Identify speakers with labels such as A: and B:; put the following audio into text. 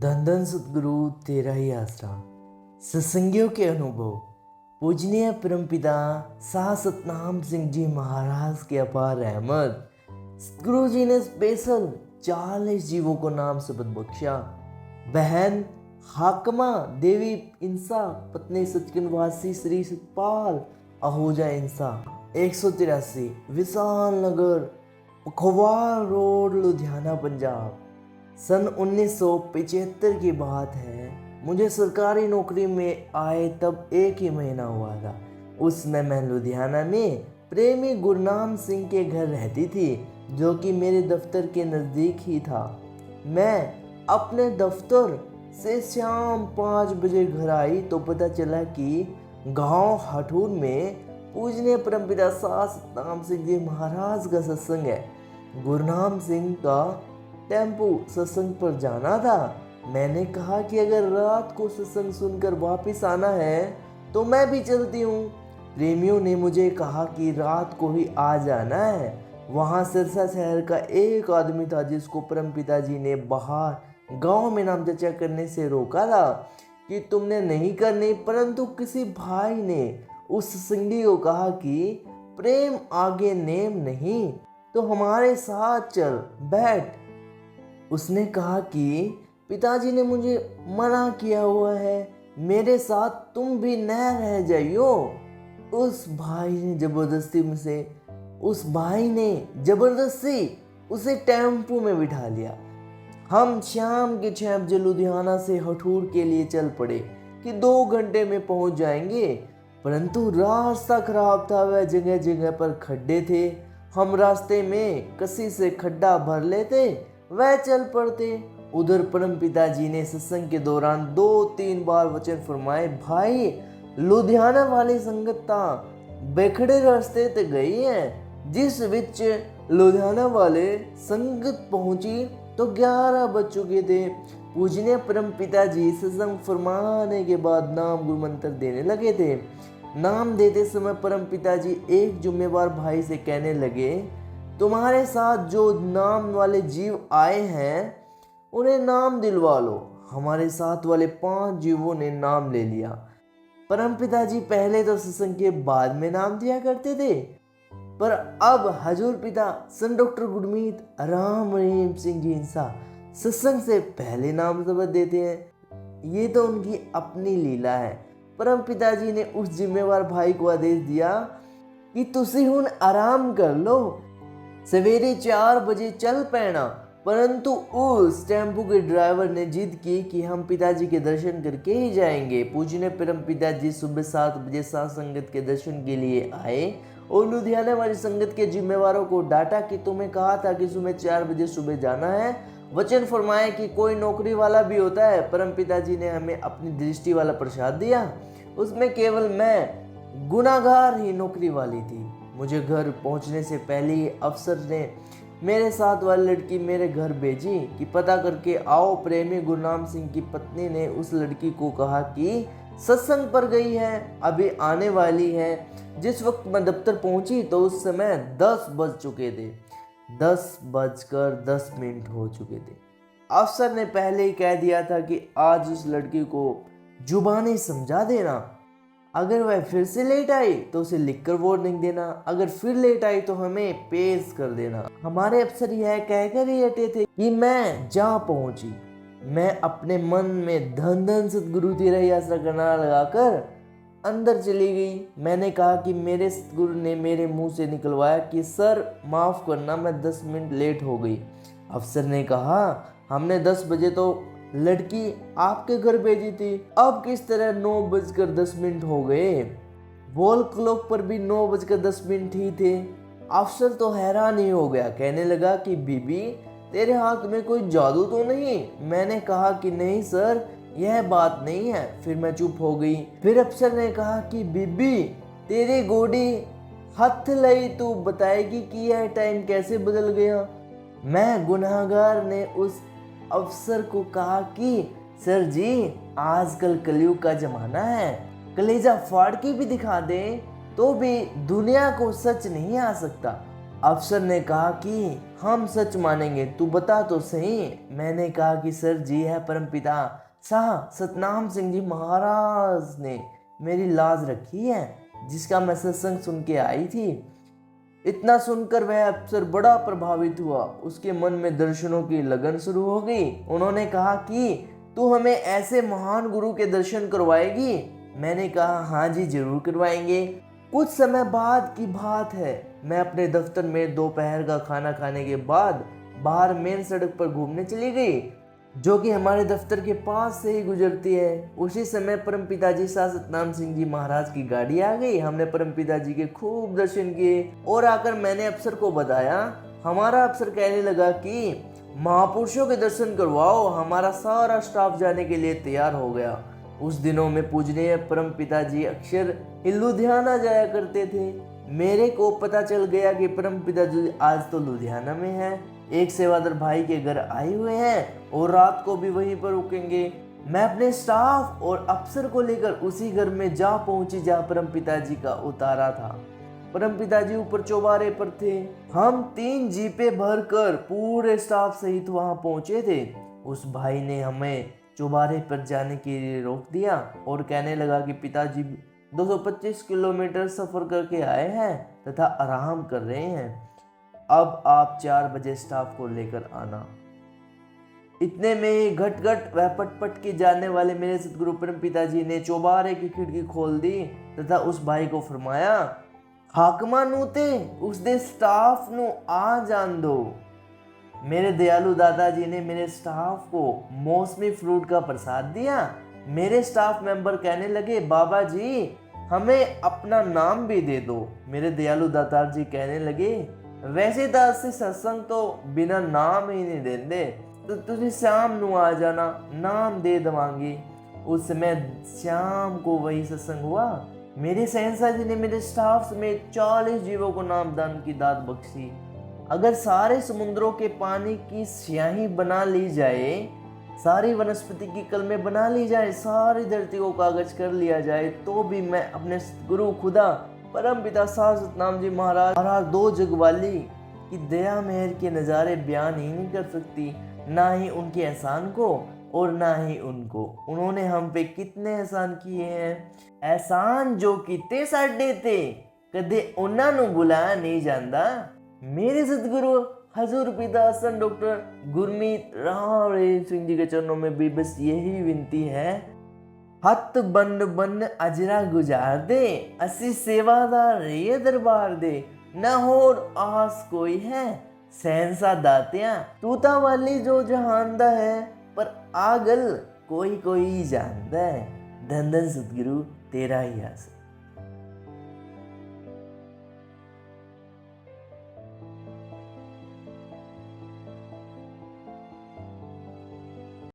A: धन धन सतगुरु तेरा ही आसरा। सत्संगियों के अनुभव। पूजनीय परमपिता शाह सतनाम सिंह जी महाराज की अपार रहमत। सतगुरु जी ने स्पेशल 40 जीवों को नाम शब्द बख्शा। बहन हाकमा देवी इंसा, पत्नी सचखंडवासी श्री सतपाल आहूजा इंसा। 183 विशाल नगर, पखवाड़ रोड, लुधियाना, पंजाब। सन 1975 की बात है। मुझे सरकारी नौकरी में आए तब एक ही महीना हुआ था। उसमें मैं लुधियाना में प्रेमी गुरनाम सिंह के घर रहती थी, जो कि मेरे दफ्तर के नज़दीक ही था। मैं अपने दफ्तर से शाम 5 बजे घर आई तो पता चला कि गांव हठूर में पूजनीय परमपिता शाह सतनाम सिंह जी महाराज का सत्संग है। गुरनाम सिंह का टेम्पो सत्संग पर जाना था। मैंने कहा कि अगर रात को सत्संग सुनकर वापस आना है तो मैं भी चलती हूँ। प्रेमियों ने मुझे कहा कि रात को ही आ जाना है। वहाँ सिरसा शहर का एक आदमी था जिसको परमपिता जी ने बाहर गांव में नाम चर्चा करने से रोका था कि तुमने नहीं करनी, परंतु किसी भाई ने उस सत्संगी को कहा कि प्रेम आगे नेम नहीं, तो हमारे साथ चल बैठ। उसने कहा कि पिताजी ने मुझे मना किया हुआ है, मेरे साथ तुम भी न रह जाइयो। उस भाई ने जबरदस्ती उसे टेम्पो में बिठा लिया। हम शाम के 6 बजे लुधियाना से हठूर के लिए चल पड़े कि 2 घंटे में पहुंच जाएंगे, परंतु रास्ता खराब था। वह जगह जगह पर खड्डे थे। हम रास्ते में कसी से खड्डा भर लेते, वह चल पड़ते। उधर परम पिताजी ने सत्संग के दौरान 2-3 बार वचन फरमाए, भाई लुधियाना वाली संगत बेखड़े रास्ते ते गई है। जिस विच लुधियाना वाले संगत पहुंची तो 11 बज चुके थे। पूजनीय परम पिताजी सत्संग फरमाने के बाद नाम गुरु मंत्र देने लगे थे। नाम देते समय परम पिताजी एक जुम्मेवार भाई से कहने लगे, तुम्हारे साथ जो नाम वाले जीव आए हैं उन्हें नाम दिलवा लो। हमारे साथ वाले 5 जीवों ने नाम ले लिया। परम पिताजी पहले तो सत्संग के बाद में नाम दिया करते थे, पर अब हजूर पिता सन डॉक्टर गुरमीत राम रहीम सिंह जी इंसा सत्संग से पहले नाम शब्द देते हैं। ये तो उनकी अपनी लीला है। परम पिताजी ने उस जिम्मेवार भाई को आदेश दिया कि तुसी हुन आराम कर लो, सवेरे 4 बजे चल पैना। परंतु उस टेम्पो के ड्राइवर ने जिद की कि हम पिताजी के दर्शन करके ही जाएंगे। पूजनीय परम पिताजी सुबह 7 बजे साथ संगत के दर्शन के लिए आए और लुधियाना वाली संगत के जिम्मेवारों को डांटा कि तुम्हें कहा था कि सुबह 4 बजे सुबह जाना है। वचन फरमाए कि कोई नौकरी वाला भी होता है। परम पिताजी ने हमें अपनी दृष्टि वाला प्रसाद दिया, उसमें केवल मैं गुनाहगार ही नौकरी वाली थी। मुझे घर पहुंचने से पहले ही अफसर ने मेरे साथ वाली लड़की मेरे घर भेजी कि पता करके आओ। प्रेमी गुरनाम सिंह की पत्नी ने उस लड़की को कहा कि सत्संग पर गई है, अभी आने वाली है। जिस वक्त मैं दफ्तर पहुंची तो उस समय 10 बज चुके थे। 10:10 हो चुके थे। अफसर ने पहले ही कह दिया था कि आज उस लड़की को जुबानी समझा देना, अगर वह फिर से लेट आई तो उसे लिखकर वार्निंग देना, अगर फिर लेट आई तो हमें पेश कर देना। हमारे अफसर यह कहकर ही हटे थे कि मैं जा पहुंची। मैं अपने मन में धन धन सतगुरु तेरा ही आसरा करना लगाकर अंदर चली गई। मैंने कहा कि मेरे सतगुरु ने मेरे मुंह से निकलवाया कि सर माफ करना, मैं 10 मिनट लेट हो गई। अफसर ने कहा, हमने 10 बजे तो लड़की आपके घर भेजी थी, अब किस तरह 9:10 हो गए? वॉल क्लॉक पर भी 9:10 ही थे। अफसर तो हैरान ही हो गया, कहने लगा कि बीबी तेरे हाथ में कोई जादू तो नहीं? मैंने कहा कि नहीं सर, यह बात नहीं है। फिर मैं चुप हो गई। फिर अफसर ने कहा कि बीबी तेरी गोडी हथ लई, तू बताएगी कि यह टाइम कैसे बदल गया? मैं गुनाहगार ने उस अफसर को कहा कि सर जी आजकल कलयुग का जमाना है, कलेजा फाड़ के भी दिखा दें तो भी दुनिया को सच नहीं आ सकता। अफसर ने कहा कि हम सच मानेंगे, तू बता तो सही। मैंने कहा कि सर जी है परमपिता शाह सतनाम सिंह जी महाराज ने मेरी लाज रखी है, जिसका मैं सत्संग सुन के आई थी। इतना सुनकर वह अफसर बड़ा प्रभावित हुआ, उसके मन में दर्शनों की लगन शुरू हो गई। उन्होंने कहा कि तू हमें ऐसे महान गुरु के दर्शन करवाएगी? मैंने कहा हाँ जी जरूर करवाएंगे। कुछ समय बाद की बात है, मैं अपने दफ्तर में दोपहर का खाना खाने के बाद बाहर मेन सड़क पर घूमने चली गई, जो कि हमारे दफ्तर के पास से ही गुजरती है। उसी समय परम पिताजी शाह सतनाम सिंह जी महाराज की गाड़ी आ गई। हमने परम पिताजी के खूब दर्शन किए और आकर मैंने अफसर को बताया। हमारा अफसर कहने लगा कि महापुरुषों के दर्शन करवाओ, हमारा सारा स्टाफ जाने के लिए तैयार हो गया। उस दिनों में पूजनीय परम पिताजी अक्सर लुधियाना जाया करते थे। मेरे को पता चल गया कि परम पिताजी आज तो लुधियाना में है, एक सेवादार भाई के घर आए हुए हैं और रात को भी वहीं पर रुकेंगे। मैं अपने स्टाफ और अफसर को लेकर उसी घर में जा पहुंची जहां परम पिताजी का उतारा था। परम पिताजी ऊपर चौबारे पर थे। हम 3 जीपे भरकर पूरे स्टाफ सहित वहां पहुंचे थे। उस भाई ने हमें चौबारे पर जाने के लिए रोक दिया और कहने लगा कि पिताजी 225 किलोमीटर सफर करके आए हैं तथा आराम कर रहे हैं। अब आप 4 बजे स्टाफ को लेकर आना। इतने में ही घट घट वह पट के जाने वाले मेरे सतगुरु परम पिताजी ने चौबारे की खिड़की खोल दी तथा उस भाई को फरमाया, हाकमा नूते उसदे स्टाफ नु आ जान दो। मेरे दयालु दादाजी ने मेरे स्टाफ को मौसमी फ्रूट का प्रसाद दिया। मेरे स्टाफ मेंबर कहने लगे, बाबा जी हमें अपना नाम भी दे दो। मेरे दयालु दादाजी कहने लगे, वैसे तो असि सत्संग तो बिना नाम ही नहीं देंदे, तो तुझे शाम नू आ जाना, नाम दे दवांगी। उस समय शाम को वही सत्संग हुआ। मेरे सहनसा जी ने मेरे स्टाफ समेत 40 जीवों को नामदान की दात बख्शी। अगर सारे समुद्रों के पानी की स्याही बना ली जाए, सारी वनस्पति की कलमें बना ली जाए, सारी धरती को कागज कर लिया जाए, तो भी मैं अपने गुरु खुदा परम पिता शाह सतनाम जी महाराज 2 जगवाली की दया मेहर के नज़ारे बयान ही नहीं कर सकती। ना ही उनके एहसान को और ना ही उनको। उन्होंने हम पे कितने एहसान किए हैं। एहसान जो किते साडे ते कदे उन्हां नूं बुलाया नहीं जाता। मेरे सतगुरु हजूर पिता सन डॉक्टर गुरमीत राम सिंह जी के चरणों में भी बस यही विनती है, हथ बंद बंद अजरा गुजार दे, असी सेवादार रे दरबार दे, न होर आस कोई है सहनसा दातिया, तूता वाली जो जहानदा है, पर आगल कोई कोई जानदा है। धन धन सतगुरु तेरा ही आस।